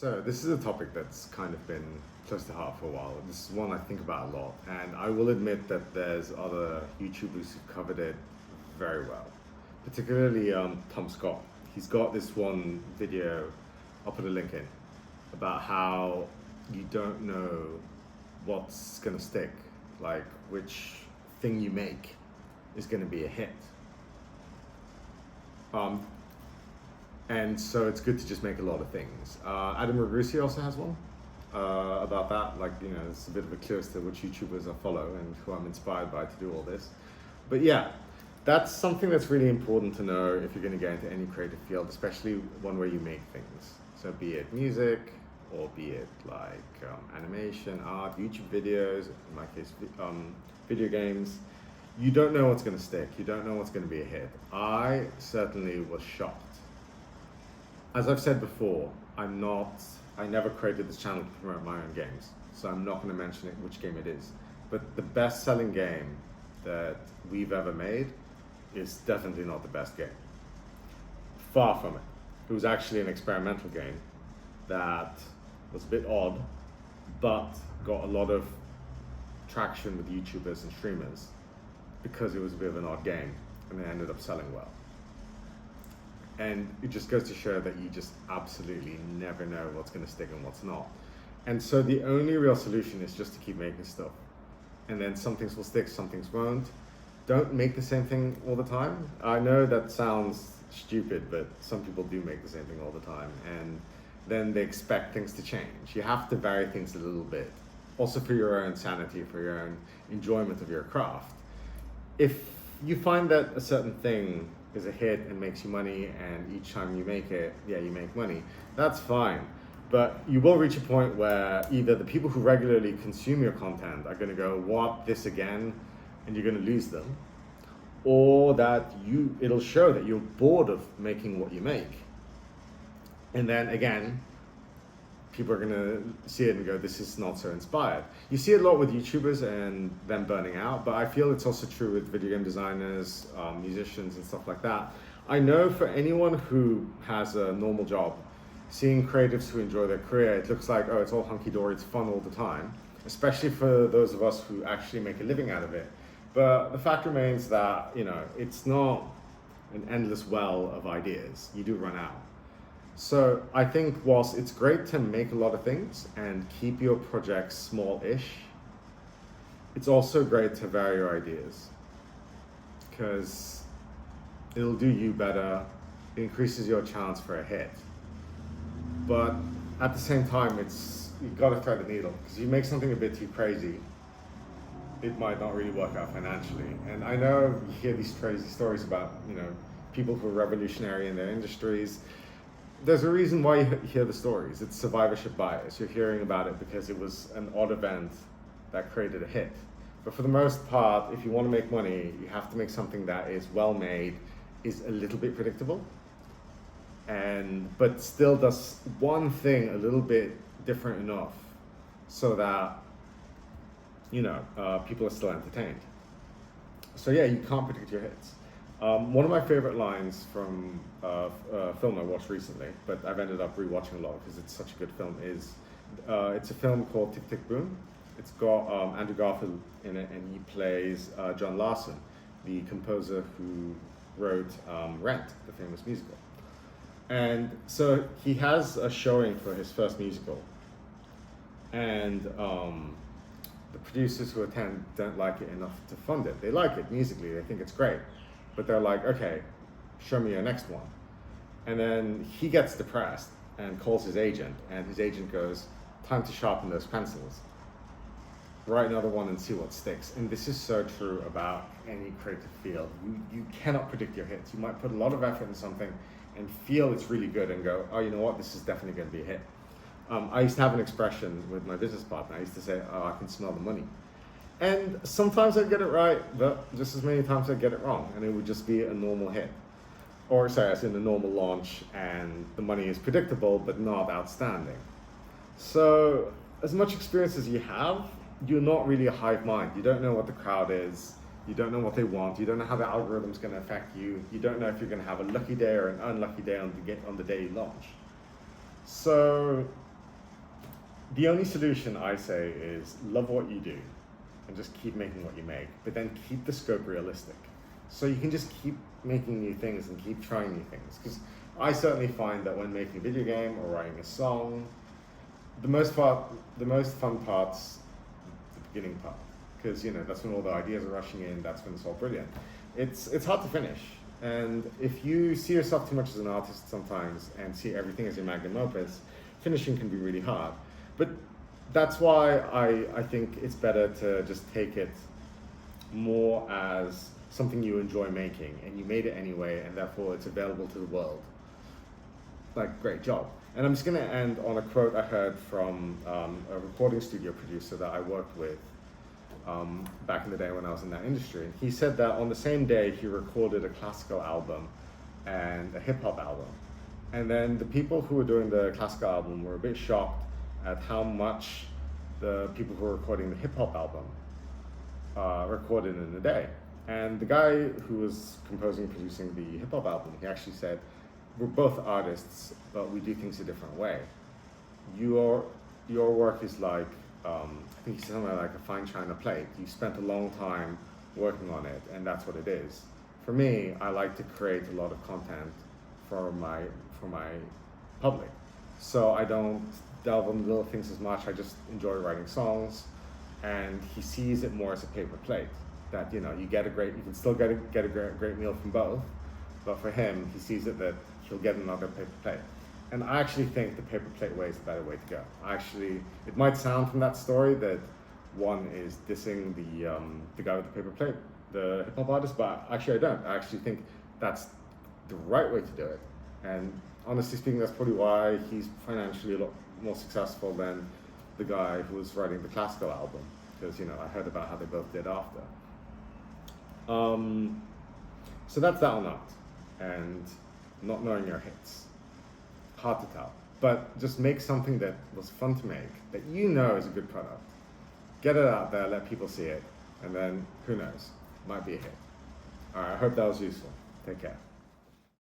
So this is a topic that's kind of been close to heart for a while. This is one I think about a lot, and I will admit that there's other YouTubers who've covered it very well, particularly Tom Scott. He's got this one video, I'll put a link in, about how you don't know what's gonna stick, like which thing you make is gonna be a hit. Um, and so it's good to just make a lot of things. Adam Ragusea also has one about that. Like, you know, it's a bit of a clue as to which YouTubers I follow and who I'm inspired by to do all this. But yeah, that's something that's really important to know if you're going to get into any creative field, especially one where you make things. So be it music, or be it like animation, art, YouTube videos, in my case, video games. You don't know what's going to stick. You don't know what's going to be a hit. I certainly was shocked. As I've said before, I never created this channel to promote my own games, so I'm not going to mention which game it is. But the best-selling game that we've ever made is definitely not the best game. Far from it. It was actually an experimental game that was a bit odd, but got a lot of traction with YouTubers and streamers because it was a bit of an odd game, and it ended up selling well. And it just goes to show that you just absolutely never know what's going to stick and what's not. And so the only real solution is just to keep making stuff. And then some things will stick, some things won't. Don't make the same thing all the time. I know that sounds stupid, but some people do make the same thing all the time. And then they expect things to change. You have to vary things a little bit. Also for your own sanity, for your own enjoyment of your craft. If you find that a certain thing is a hit and makes you money, and each time you make it, yeah, you make money, that's fine. But you will reach a point where either the people who regularly consume your content are gonna go, what, this again? And you're gonna lose them. Or that it'll show that you're bored of making what you make. And then again, people are gonna see it and go, this is not so inspired. You see it a lot with YouTubers and them burning out, but I feel it's also true with video game designers, musicians and stuff like that. I know for anyone who has a normal job, seeing creatives who enjoy their career, it looks like, oh, it's all hunky-dory, it's fun all the time, especially for those of us who actually make a living out of it. But the fact remains that, you know, it's not an endless well of ideas. You do run out. So I think whilst it's great to make a lot of things and keep your projects small-ish, it's also great to vary your ideas because it'll do you better, it increases your chance for a hit. But at the same time, you've got to thread the needle, because if you make something a bit too crazy, it might not really work out financially. And I know you hear these crazy stories about, you know, people who are revolutionary in their industries. There's a reason why you hear the stories. It's survivorship bias. You're hearing about it because it was an odd event that created a hit. But for the most part, if you want to make money, you have to make something that is well made, is a little bit predictable, but still does one thing a little bit different enough so that, you know, people are still entertained. So yeah, you can't predict your hits. One of my favorite lines from a film I watched recently, but I've ended up rewatching a lot because it's such a good film, is it's a film called Tick, Tick, Boom. It's got Andrew Garfield in it, and he plays John Larson, the composer who wrote Rent, the famous musical. And so he has a showing for his first musical, and the producers who attend don't like it enough to fund it. They like it musically, they think it's great. But they're like, okay, show me your next one. And then he gets depressed and calls his agent, and his agent goes, time to sharpen those pencils. Write another one and see what sticks. And this is so true about any creative field. You cannot predict your hits. You might put a lot of effort in something and feel it's really good and go, oh, you know what, this is definitely gonna be a hit. I used to have an expression with my business partner. I used to say, oh, I can smell the money. And sometimes I'd get it right, but just as many times I'd get it wrong, and it would just be a normal hit. Or sorry, as in a normal launch, and the money is predictable, but not outstanding. So as much experience as you have, you're not really a hive mind. You don't know what the crowd is. You don't know what they want. You don't know how the algorithm's gonna affect you. You don't know if you're gonna have a lucky day or an unlucky day on the day you launch. So The only solution I say is love what you do and just keep making what you make, but then keep the scope realistic. So you can just keep making new things and keep trying new things. Because I certainly find that when making a video game or writing a song, the most fun part's the beginning part. Because that's when all the ideas are rushing in, that's when it's all brilliant. It's hard to finish. And if you see yourself too much as an artist sometimes and see everything as your magnum opus, finishing can be really hard. But that's why I think it's better to just take it more as something you enjoy making, and you made it anyway, and therefore it's available to the world. Like, great job. And I'm just going to end on a quote I heard from a recording studio producer that I worked with back in the day when I was in that industry. He said that on the same day he recorded a classical album and a hip-hop album. And then the people who were doing the classical album were a bit shocked at how much the people who were recording the hip-hop album recorded in a day. And the guy who was composing and producing the hip-hop album, he actually said, we're both artists, but we do things a different way. Your work is like, I think he said something like a fine china plate. You spent a long time working on it, and that's what it is. For me, I like to create a lot of content for my public. So I don't delve into little things as much. I just enjoy writing songs, and he sees it more as a paper plate. That you can still get a great meal from both, but for him, he sees it that he'll get another paper plate. And I actually think the paper plate way is the better way to go. It might sound from that story that one is dissing the guy with the paper plate, the hip hop artist, but actually I don't. I actually think that's the right way to do it. And honestly speaking, that's probably why he's financially a lot more successful than the guy who was writing the classical album, because I heard about how they both did after. So that's that or not, and not knowing your hits, hard to tell. But just make something that was fun to make, that is a good product. Get it out there, let people see it, and then who knows, might be a hit. All right, I hope that was useful. Take care.